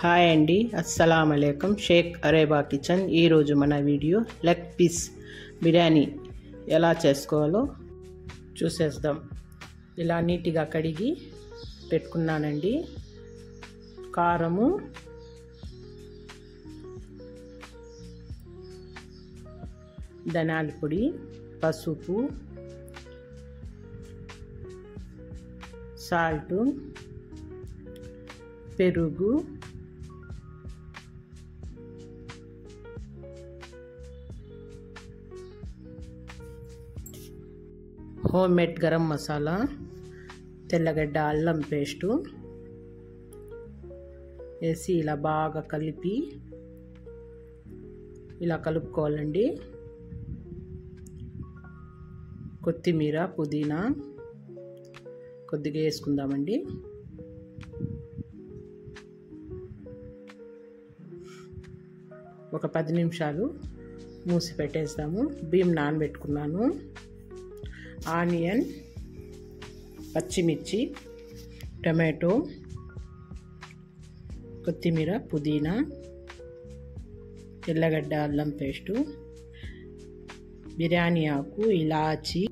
Hi అండి, అస్సలాం అలైకుం. Sheikh అరేబా kitchen. ఈరోజు మన వీడియో లెగ్ పీస్ బిర్యానీ ఎలా చేసుకోవాలో చూసేద్దాం. ఇలా నీట్గా కడిగి పెట్టుకున్నానండి. కారము, ధనియాల పొడి, పసుపు, సాల్టు, పెరుగు, హోమ్ మేడ్ గరం మసాలా, తెల్లగడ్డ అల్లం పేస్టు వేసి ఇలా బాగా కలిపి ఇలా కలుపుకోవాలండి. కొత్తిమీర, పుదీనా కొద్దిగా వేసుకుందామండి. ఒక 10 నిమిషాలు మూసి పెట్టేస్తాము. బియ్యం నానబెట్టుకున్నాను. ఆనియన్, పచ్చిమిర్చి, టమాటో, కొత్తిమీర, పుదీనా, తెల్లగడ్డ అల్లం పేస్టు, బిర్యానీ ఆకు, ఇలాచి,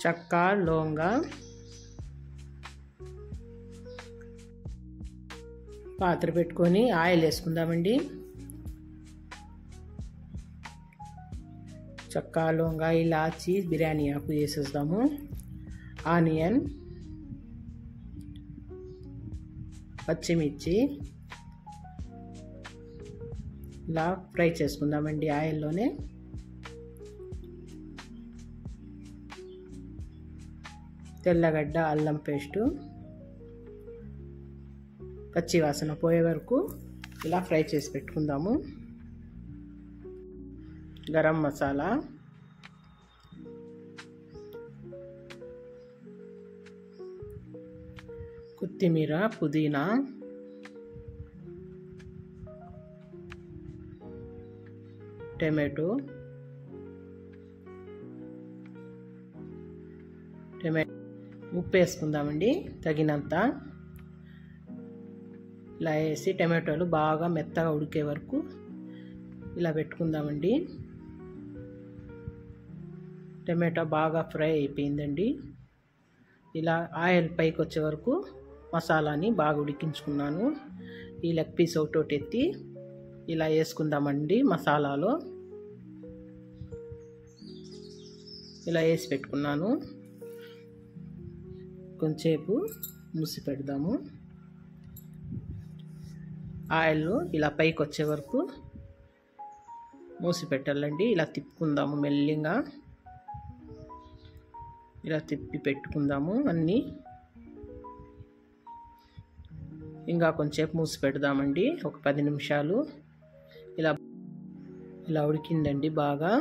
చెక్క, లవంగ, పాత్ర పెట్టుకొని ఆయిల్ వేసుకుందామండి. చెక్క, లవంగ, ఇలాచి, బిర్యానీ ఆకు వేసేద్దాము. ఆనియన్, పచ్చిమిర్చి ఇలా ఫ్రై చేసుకుందామండి ఆయిల్లోనే. తెల్లగడ్డ అల్లం పేస్టు పచ్చి వాసన పోయే వరకు ఇలా ఫ్రై చేసి పెట్టుకుందాము. గరం మసాలా, కొత్తిమీర, పుదీనా, టమాటో, ఉప్పు వేసుకుందామండి తగినంత. ఇలా వేసి టమాటోలు బాగా మెత్తగా ఉడికే వరకు ఇలా పెట్టుకుందామండి. టమాటో బాగా ఫ్రై అయిపోయిందండి. ఇలా ఆయిల్ పైకి వచ్చే వరకు మసాలాని బాగా ఉడికించుకున్నాను. ఈ లెగ్ పీస్ ఒకటి ఎత్తి ఇలా వేసుకుందామండి మసాలాలో. ఇలా వేసి పెట్టుకున్నాను. కొంచెంసేపు మూసి పెడదాము. ఆయిల్ ఇలా పైకి వచ్చే వరకు మూసి పెట్టాలండి. ఇలా తిప్పుకుందాము మెల్లిగా. ఇలా తిప్పి పెట్టుకుందాము అన్నీ. ఇంకా కొంచెంసేపు మూసి పెడదామండి. ఒక 10 నిమిషాలు. ఇలా ఉడికిందండి బాగా.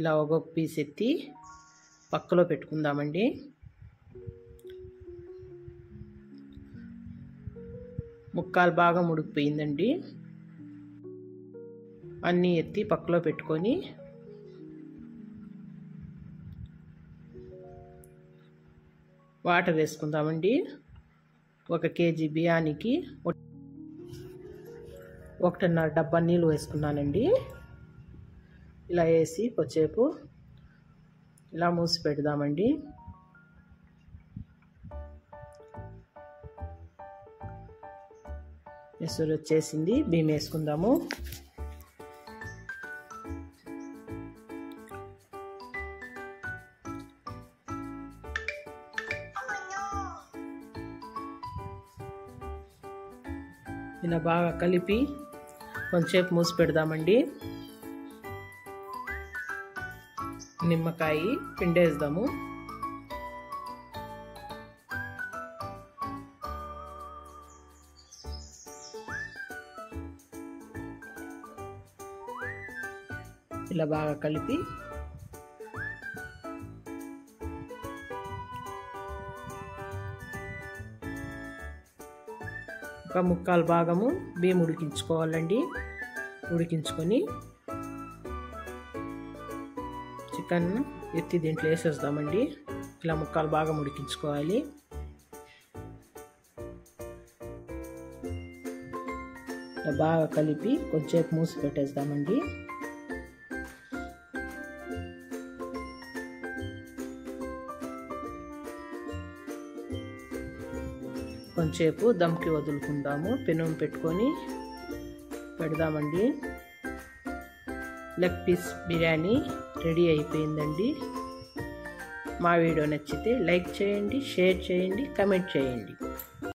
ఇలా ఒక్కొక్క పీస్ ఎత్తి పక్కలో పెట్టుకుందామండి. ముక్కాలు బాగా ఉడికిపోయిందండి. అన్నీ ఎత్తి పక్కలో పెట్టుకొని వాటర్ వేసుకుందామండి. 1 కేజీ బియ్యానికి 1.5 డబ్బా నీళ్ళు వేసుకున్నానండి. ఇలా వేసి కొద్దిసేపు ఇలా మూసి పెడదామండి. ఎసురు వచ్చేసింది. బియ్యం వేసుకుందాము. ఇలా బాగా కలిపి కొంచెంసేపు మూసి పెడదామండి. నిమ్మకాయ పిండేద్దాము. ఇలా బాగా కలిపి ఒక ముక్కాలు భాగము బియ్యం ఉడికించుకోవాలండి. ఉడికించుకొని చికెన్ ఎత్తి దీంట్లో వేసేద్దామండి. ఇలా ముక్కలు బాగా ఉడికించుకోవాలి. బాగా కలిపి కొంచెంసేపు మూసి పెట్టేద్దామండి. కొంచెంసేపు దమ్కి వదులుకుందాము. పెనం పెట్టుకొని పెడదామండి. లెగ్ పీస్ బిర్యానీ రెడీ అయిపోయిందండి. మా వీడియో నచ్చితే లైక్ చేయండి, షేర్ చేయండి, కమెంట్ చేయండి.